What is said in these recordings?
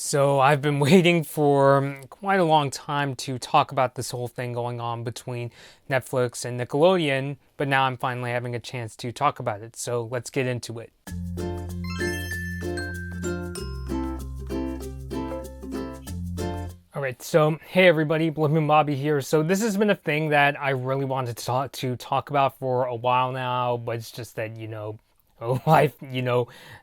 So I've been waiting for quite a long time to talk about this whole thing going on between Netflix and Nickelodeon, but now I'm finally having a chance to talk about it. So let's get into it. All right, so hey everybody, Blue Bobby here. So this has been a thing that I really wanted to talk about for a while now, but it's just that life,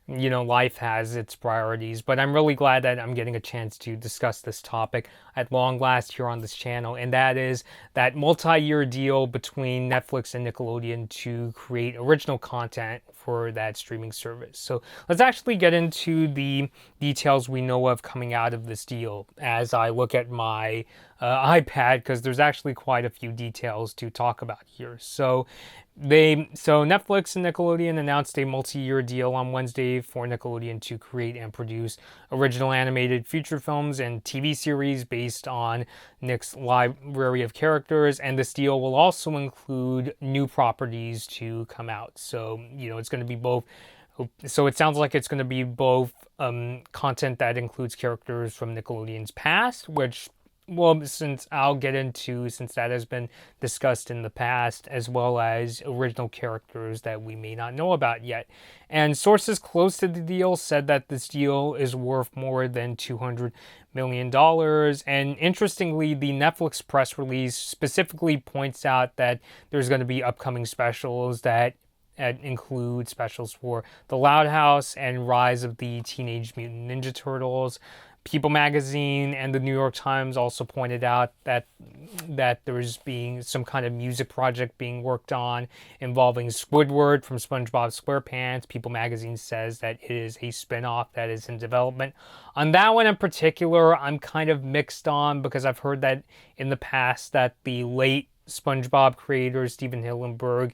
life has its priorities. But I'm really glad that I'm getting a chance to discuss this topic at long last here on this channel, and that is that multi-year deal between Netflix and Nickelodeon to create original content for that streaming service. So let's actually get into the details we know of coming out of this deal as I look at my iPad, because there's actually quite a few details to talk about here. So Netflix and Nickelodeon announced a multi-year deal on Wednesday for Nickelodeon to create and produce original animated feature films and TV series based on Nick's library of characters, and this deal will also include new properties to come out. So, it's going to be both. So it sounds like it's going to be both content that includes characters from Nickelodeon's past, which, well, since that has been discussed in the past, as well as original characters that we may not know about yet. And sources close to the deal said that this deal is worth more than $200 million. And interestingly, the Netflix press release specifically points out that there's going to be upcoming specials that include specials for The Loud House and Rise of the Teenage Mutant Ninja Turtles. People magazine and the New York Times also pointed out that there's being some kind of music project being worked on involving Squidward from SpongeBob SquarePants. People magazine says that it is a spin-off that is in development. On that one in particular, I'm kind of mixed on, because I've heard that in the past that the late SpongeBob creator Steven Hillenburg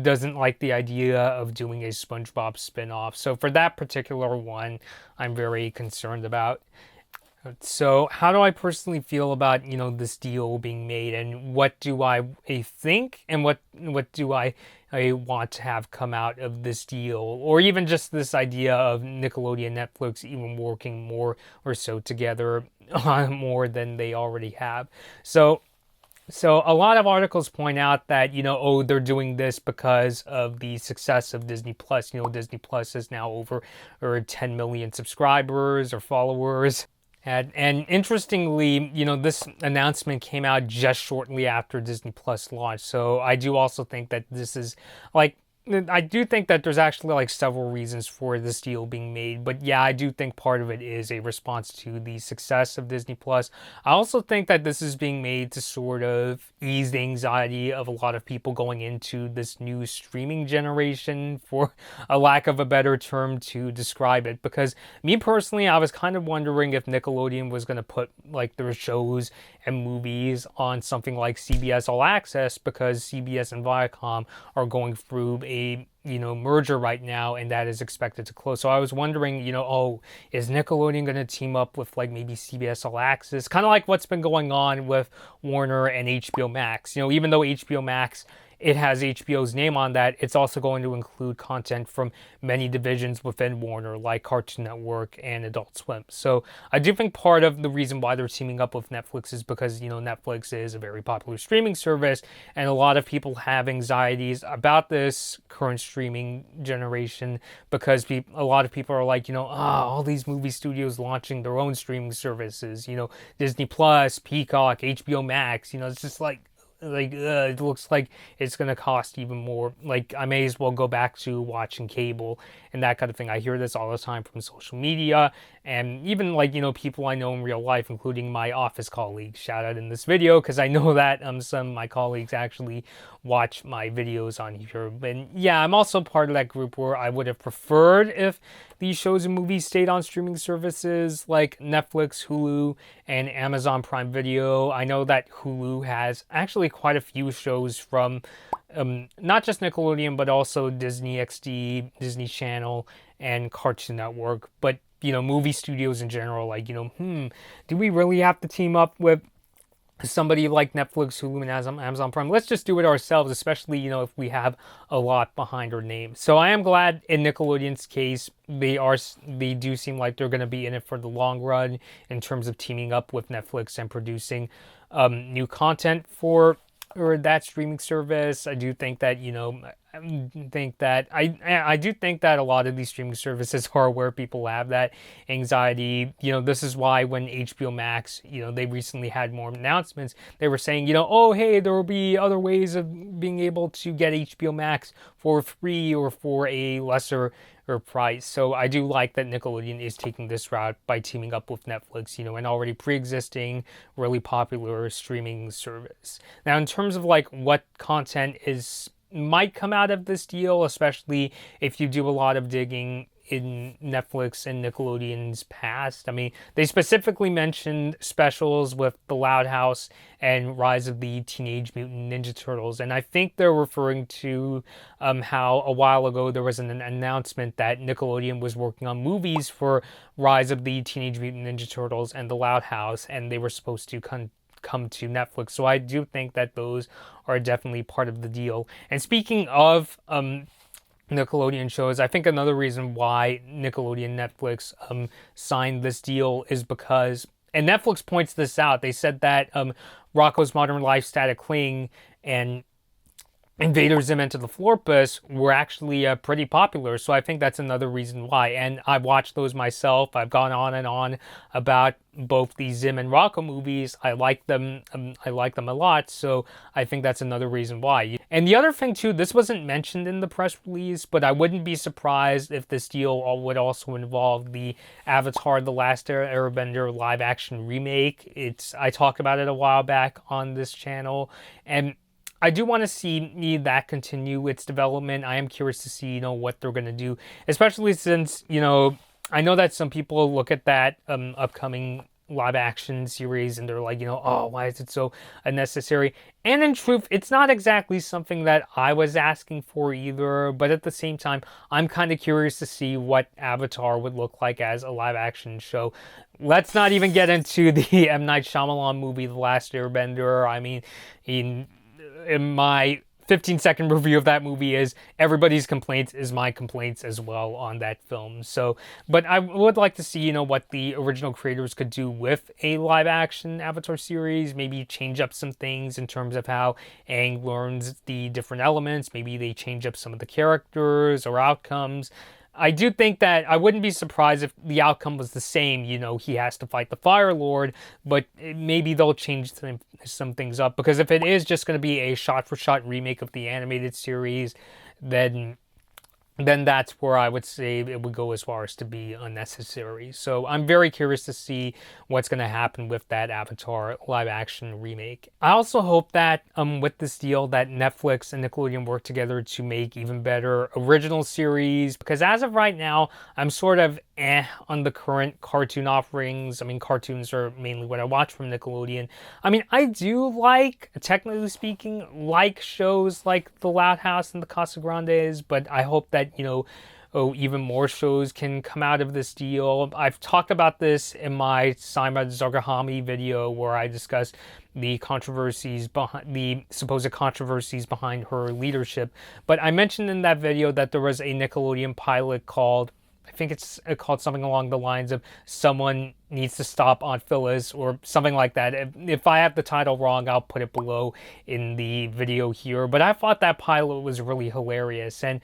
doesn't like the idea of doing a SpongeBob spin-off. So for that particular one, I'm very concerned about. So how do I personally feel about, this deal being made, and what do I think, and what do I want to have come out of this deal, or even just this idea of Nickelodeon Netflix even working more or so together on more than they already have. So a lot of articles point out that, they're doing this because of the success of Disney Plus. Disney Plus is now over 10 million subscribers or followers. And interestingly, this announcement came out just shortly after Disney Plus launched. So I do also think that this is I do think that there's actually several reasons for this deal being made, but yeah, I do think part of it is a response to the success of Disney Plus. I also think that this is being made to sort of ease the anxiety of a lot of people going into this new streaming generation, for a lack of a better term to describe it. Because me personally, I was kind of wondering if Nickelodeon was going to put their shows and movies on something like CBS All Access, because CBS and Viacom are going through a merger right now, and that is expected to close. So I was wondering, is Nickelodeon going to team up with maybe CBS All Access, kind of like what's been going on with Warner and HBO Max. Even though HBO Max, it has HBO's name on that, it's also going to include content from many divisions within Warner, like Cartoon Network and Adult Swim. So I do think part of the reason why they're teaming up with Netflix is because, Netflix is a very popular streaming service, and a lot of people have anxieties about this current streaming generation, because a lot of people are like, all these movie studios launching their own streaming services, Disney Plus, Peacock, HBO Max, it's just it looks like it's gonna cost even more. I may as well go back to watching cable and that kind of thing. I hear this all the time from social media, and even people I know in real life, including my office colleagues. Shout out in this video, because I know that some of my colleagues actually watch my videos on here. And yeah, I'm also part of that group where I would have preferred if these shows and movies stayed on streaming services like Netflix, Hulu, and Amazon Prime Video. I know that Hulu has actually quite a few shows from not just Nickelodeon, but also Disney XD, Disney Channel, and Cartoon Network. But, movie studios in general, do we really have to team up with somebody like Netflix, Hulu, and Amazon Prime, let's just do it ourselves, especially, if we have a lot behind our name. So I am glad in Nickelodeon's case, they do seem like they're going to be in it for the long run in terms of teaming up with Netflix and producing new content for or that streaming service. I do think that, I do think that a lot of these streaming services are where people have that anxiety. This is why when HBO Max, they recently had more announcements. They were saying, oh hey, there will be other ways of being able to get HBO Max for free or for a lesser or price. So I do like that Nickelodeon is taking this route by teaming up with Netflix, an already pre-existing, really popular streaming service. Now, in terms of like what content might come out of this deal, especially if you do a lot of digging in Netflix and Nickelodeon's past. I mean, they specifically mentioned specials with The Loud House and Rise of the Teenage Mutant Ninja Turtles. And I think they're referring to how a while ago there was an announcement that Nickelodeon was working on movies for Rise of the Teenage Mutant Ninja Turtles and The Loud House, and they were supposed to come to Netflix. So I do think that those are definitely part of the deal. And speaking of Nickelodeon shows, I think another reason why Nickelodeon Netflix signed this deal is because, and Netflix points this out, they said that Rocko's Modern Life, Static Cling, and Invader Zim Enter the Florpus were actually pretty popular, so I think that's another reason why. And I've watched those myself. I've gone on and on about both the Zim and Rocko movies. I like them. I like them a lot, so I think that's another reason why. And the other thing too, this wasn't mentioned in the press release, but I wouldn't be surprised if this deal would also involve the Avatar: The Last Airbender live-action remake. I talked about it a while back on this channel, and I do want to see that continue its development. I am curious to see, what they're going to do, especially since, I know that some people look at that upcoming live action series and they're like, oh, why is it so unnecessary? And in truth, it's not exactly something that I was asking for either, but at the same time, I'm kind of curious to see what Avatar would look like as a live action show. Let's not even get into the M. Night Shyamalan movie, The Last Airbender. I mean, in my 15-second review of that movie is everybody's complaints is my complaints as well on that film. So, but I would like to see, what the original creators could do with a live action Avatar series, maybe change up some things in terms of how Aang learns the different elements. Maybe they change up some of the characters or outcomes. I do think that I wouldn't be surprised if the outcome was the same. He has to fight the Fire Lord, but maybe they'll change some things up. Because if it is just going to be a shot-for-shot remake of the animated series, then that's where I would say it would go as far as to be unnecessary. So I'm very curious to see what's going to happen with that Avatar live-action remake. I also hope that with this deal that Netflix and Nickelodeon work together to make even better original series, because as of right now, I'm sort of on the current cartoon offerings. I mean, cartoons are mainly what I watch from Nickelodeon. I mean, I do technically speaking, shows like The Loud House and the Casa Grandes, but I hope that, even more shows can come out of this deal. I've talked about this in my Saima Zargahami video where I discussed the supposed controversies behind her leadership. But I mentioned in that video that there was a Nickelodeon pilot called, I think it's called something along the lines of Someone Needs to Stop Aunt Phyllis or something like that. If I have the title wrong, I'll put it below in the video here. But I thought that pilot was really hilarious. And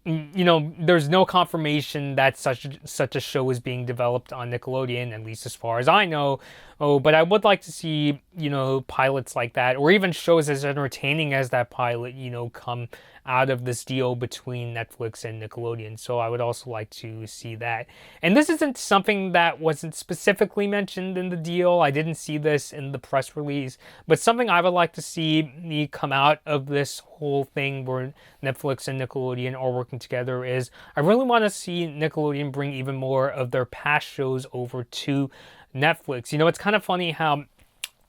there's no confirmation that such a show is being developed on Nickelodeon, at least as far as I know. Oh, but I would like to see, pilots like that, or even shows as entertaining as that pilot, come out of this deal between Netflix and Nickelodeon. So I would also like to see that. And this isn't something that wasn't specifically mentioned in the deal. I didn't see this in the press release, but something I would like to see come out of this whole thing where Netflix and Nickelodeon are working together is I really want to see Nickelodeon bring even more of their past shows over to Netflix. It's kind of funny how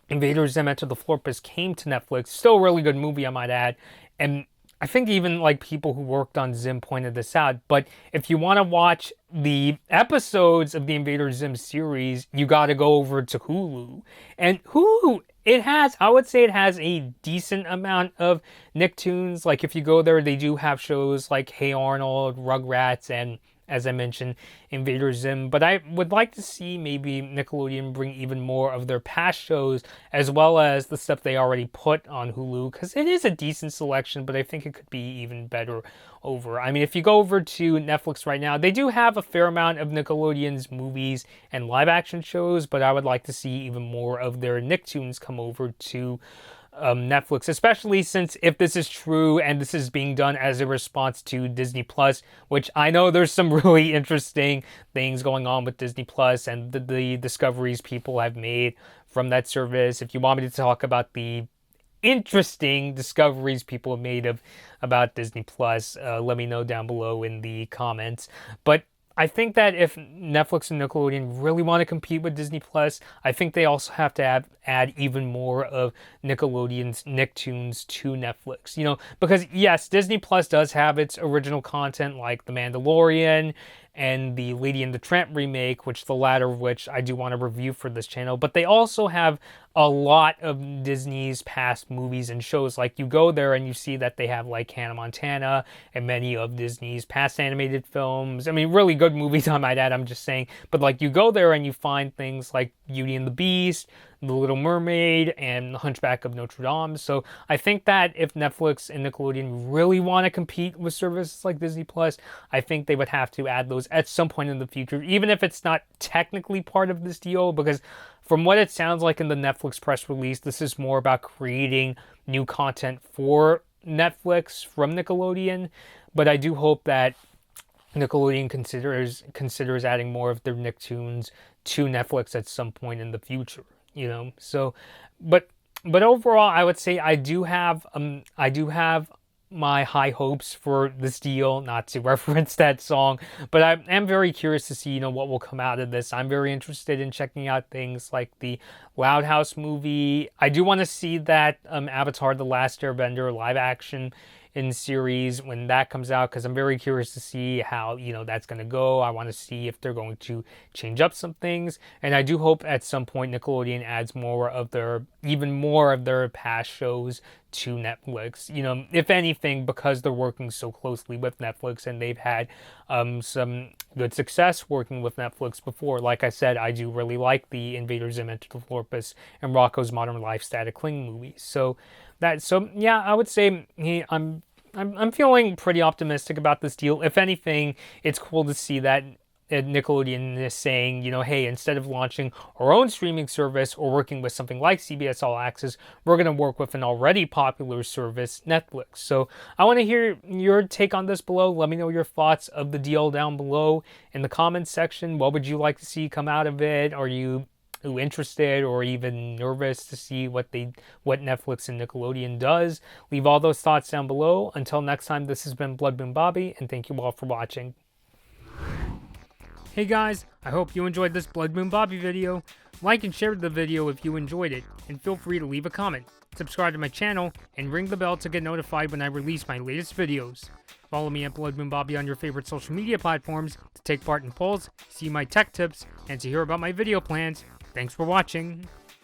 Invader Zim Enter the Florpus came to Netflix. Still a really good movie, I might add. And I think even people who worked on Zim pointed this out. But if you want to watch the episodes of the Invader Zim series, you got to go over to Hulu. And Hulu It has, I would say it has a decent amount of Nicktoons. Like, if you go there, they do have shows like Hey Arnold, Rugrats, and, as I mentioned, Invader Zim. But I would like to see maybe Nickelodeon bring even more of their past shows, as well as the stuff they already put on Hulu, because it is a decent selection, but I think it could be even better over. I mean, if you go over to Netflix right now, they do have a fair amount of Nickelodeon's movies and live action shows, but I would like to see even more of their Nicktoons come over to Netflix, especially since, if this is true and this is being done as a response to Disney Plus, which I know there's some really interesting things going on with Disney Plus and the discoveries people have made from that service. If you want me to talk about the interesting discoveries people have made about Disney Plus, let me know down below in the comments. But I think that if Netflix and Nickelodeon really want to compete with Disney Plus, I think they also have to add even more of Nickelodeon's Nicktoons to Netflix. You know, because yes, Disney Plus does have its original content like The Mandalorian and the Lady and the Tramp remake, which the latter of which I do want to review for this channel. But they also have a lot of Disney's past movies and shows. Like, you go there and you see that they have like Hannah Montana and many of Disney's past animated films. I mean, really good movies, I might add, I'm just saying. But like, you go there and you find things like Beauty and the Beast, The Little Mermaid, and The Hunchback of Notre Dame. So I think that if Netflix and Nickelodeon really want to compete with services like Disney Plus, I think they would have to add those at some point in the future, even if it's not technically part of this deal, because from what it sounds like in the Netflix press release, this is more about creating new content for Netflix from Nickelodeon. But I do hope that Nickelodeon considers adding more of their Nicktoons to Netflix at some point in the future, you know. So, but overall, I would say I do have my high hopes for this deal, not to reference that song, but I am very curious to see, you know, what will come out of this. I'm very interested in checking out things like the Loud House movie. I do want to see that Avatar: The Last Airbender live action in series when that comes out, because I'm very curious to see how, you know, that's going to go. I want to see if they're going to change up some things, and I do hope at some point Nickelodeon adds even more of their past shows to Netflix. You know, if anything, because they're working so closely with Netflix and they've had some good success working with Netflix before. Like I said, I do really like the Invader Zim Enter the Florpus and Rocko's Modern Life Static Cling movies. So yeah, I would say I'm feeling pretty optimistic about this deal. If anything, it's cool to see that Nickelodeon is saying, you know, hey, instead of launching our own streaming service or working with something like CBS All Access, we're going to work with an already popular service, Netflix. So I want to hear your take on this below. Let me know your thoughts of the deal down below in the comments section. What would you like to see come out of it? Are you interested or even nervous to see what Netflix and Nickelodeon does? Leave all those thoughts down below. Until next time, this has been Blood Moon Bobby, and thank you all for watching. Hey guys, I hope you enjoyed this Blood Moon Bobby video. Like and share the video if you enjoyed it, and feel free to leave a comment. Subscribe to my channel, and ring the bell to get notified when I release my latest videos. Follow me at Blood Moon Bobby on your favorite social media platforms to take part in polls, see my tech tips, and to hear about my video plans. Thanks for watching.